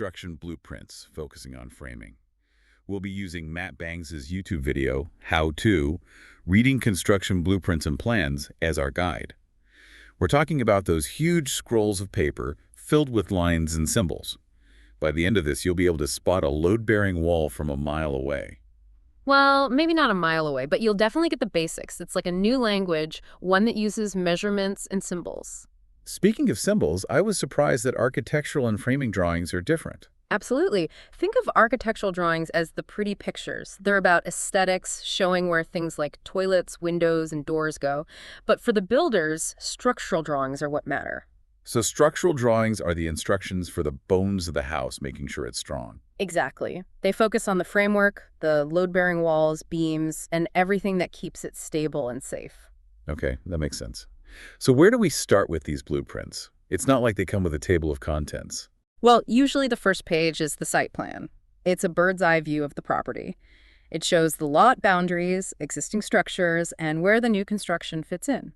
construction blueprints focusing on framing. We'll be using Matt Bangs' YouTube video, How To, Reading Construction Blueprints and Plans, as our guide. We're talking about those huge scrolls of paper filled with lines and symbols. By the end of this, you'll be able to spot a load-bearing wall from a mile away. Well, maybe not a mile away, but you'll definitely get the basics. It's like a new language, one that uses measurements and symbols. Speaking of symbols, I was surprised that architectural and framing drawings are different. Absolutely. Think of architectural drawings as the pretty pictures. They're about aesthetics, showing where things like toilets, windows, and doors go. But for the builders, structural drawings are what matter. So structural drawings are the instructions for the bones of the house, making sure it's strong. Exactly. They focus on the framework, the load-bearing walls, beams, and everything that keeps it stable and safe. Okay, that makes sense. So where do we start with these blueprints? It's not like they come with a table of contents. Well, usually the first page is the site plan. It's a bird's eye view of the property. It shows the lot boundaries, existing structures, and where the new construction fits in.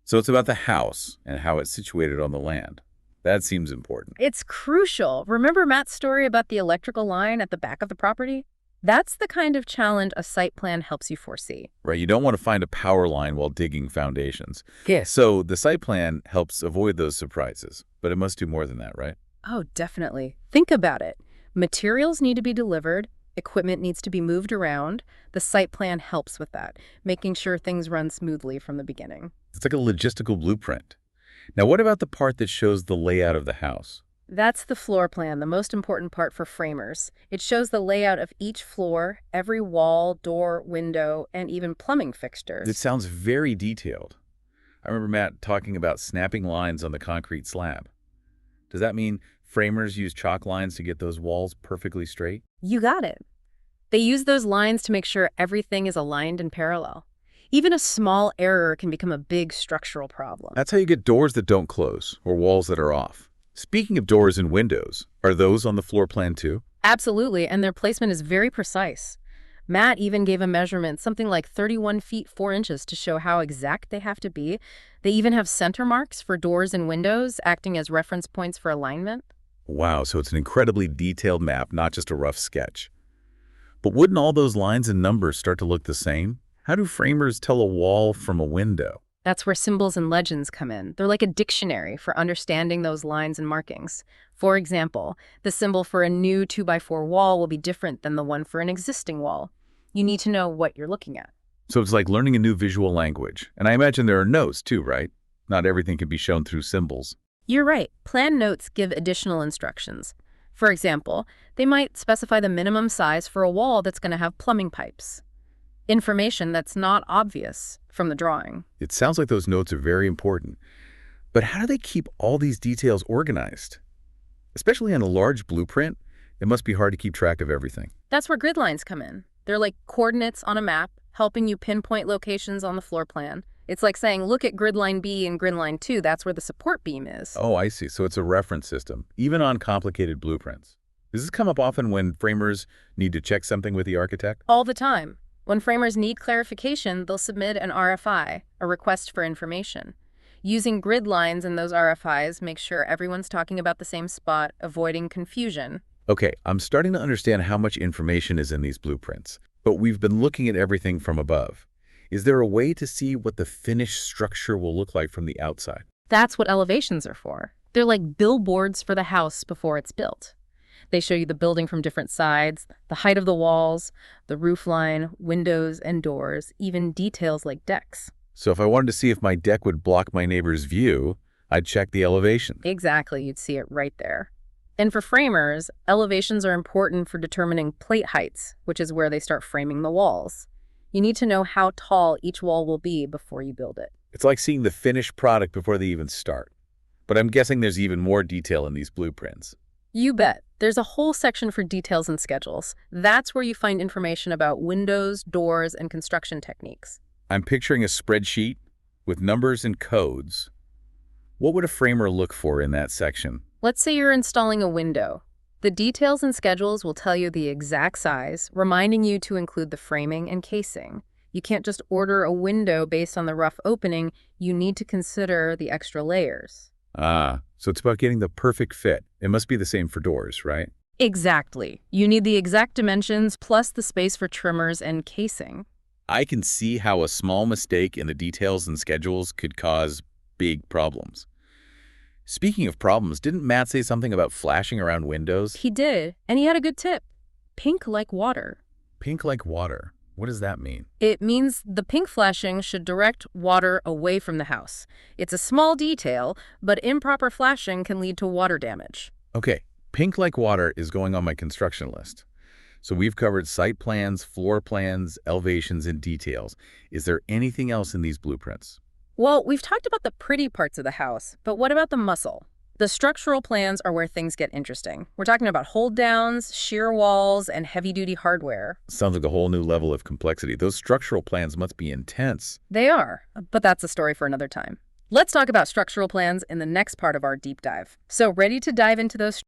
So it's about the house and how it's situated on the land. That seems important. It's crucial. Remember Matt's story about the electrical line at the back of the property? That's the kind of challenge a site plan helps you foresee. Right, you don't want to find a power line while digging foundations. Yes. So the site plan helps avoid those surprises, but it must do more than that, right? Oh, definitely. Think about it. Materials need to be delivered. Equipment needs to be moved around. The site plan helps with that, making sure things run smoothly from the beginning. It's like a logistical blueprint. Now, what about the part that shows the layout of the house? That's the floor plan, the most important part for framers. It shows the layout of each floor, every wall, door, window, and even plumbing fixtures. It sounds very detailed. I remember Matt talking about snapping lines on the concrete slab. Does that mean framers use chalk lines to get those walls perfectly straight? You got it. They use those lines to make sure everything is aligned and parallel. Even a small error can become a big structural problem. That's how you get doors that don't close or walls that are off. Speaking of doors and windows, are those on the floor plan too? Absolutely, and their placement is very precise. Matt even gave a measurement, something like 31 feet 4 inches, to show how exact they have to be. They even have center marks for doors and windows, acting as reference points for alignment. Wow, so it's an incredibly detailed map, not just a rough sketch. But wouldn't all those lines and numbers start to look the same? How do framers tell a wall from a window? That's where symbols and legends come in. They're like a dictionary for understanding those lines and markings. For example, the symbol for a new 2x4 wall will be different than the one for an existing wall. You need to know what you're looking at. So it's like learning a new visual language. And I imagine there are notes too, right? Not everything can be shown through symbols. You're right. Plan notes give additional instructions. For example, they might specify the minimum size for a wall that's going to have plumbing pipes. Information that's not obvious from the drawing. It sounds like those notes are very important. But how do they keep all these details organized? Especially on a large blueprint, it must be hard to keep track of everything. That's where grid lines come in. They're like coordinates on a map, helping you pinpoint locations on the floor plan. It's like saying, look at grid line B and grid line 2. That's where the support beam is. Oh, I see. So it's a reference system, even on complicated blueprints. Does this come up often when framers need to check something with the architect? All the time. When framers need clarification, they'll submit an RFI, a request for information. Using grid lines in those RFIs makes sure everyone's talking about the same spot, avoiding confusion. Okay, I'm starting to understand how much information is in these blueprints, but we've been looking at everything from above. Is there a way to see what the finished structure will look like from the outside? That's what elevations are for. They're like billboards for the house before it's built. They show you the building from different sides, the height of the walls, the roof line, windows and doors, even details like decks. So if I wanted to see if my deck would block my neighbor's view, I'd check the elevation. Exactly, you'd see it right there. And for framers, elevations are important for determining plate heights, which is where they start framing the walls. You need to know how tall each wall will be before you build it. It's like seeing the finished product before they even start. But I'm guessing there's even more detail in these blueprints. You bet. There's a whole section for details and schedules. That's where you find information about windows, doors, and construction techniques. I'm picturing a spreadsheet with numbers and codes. What would a framer look for in that section? Let's say you're installing a window. The details and schedules will tell you the exact size, reminding you to include the framing and casing. You can't just order a window based on the rough opening. You need to consider the extra layers. Ah, So it's about getting the perfect fit. It must be the same for doors, right? Exactly. You need the exact dimensions plus the space for trimmers and casing. I can see how a small mistake in the details and schedules could cause big problems. Speaking of problems, didn't Matt say something about flashing around windows? He did, and he had a good tip. Pink like water. Pink like water. What does that mean? It means the pink flashing should direct water away from the house. It's a small detail, but improper flashing can lead to water damage. Okay, pink like water is going on my construction list. So we've covered site plans, floor plans, elevations, and details. Is there anything else in these blueprints? Well, we've talked about the pretty parts of the house, but what about the muscle? The structural plans are where things get interesting. We're talking about hold downs, shear walls, and heavy-duty hardware. Sounds like a whole new level of complexity. Those structural plans must be intense. They are, but that's a story for another time. Let's talk about structural plans in the next part of our deep dive. So ready to dive into those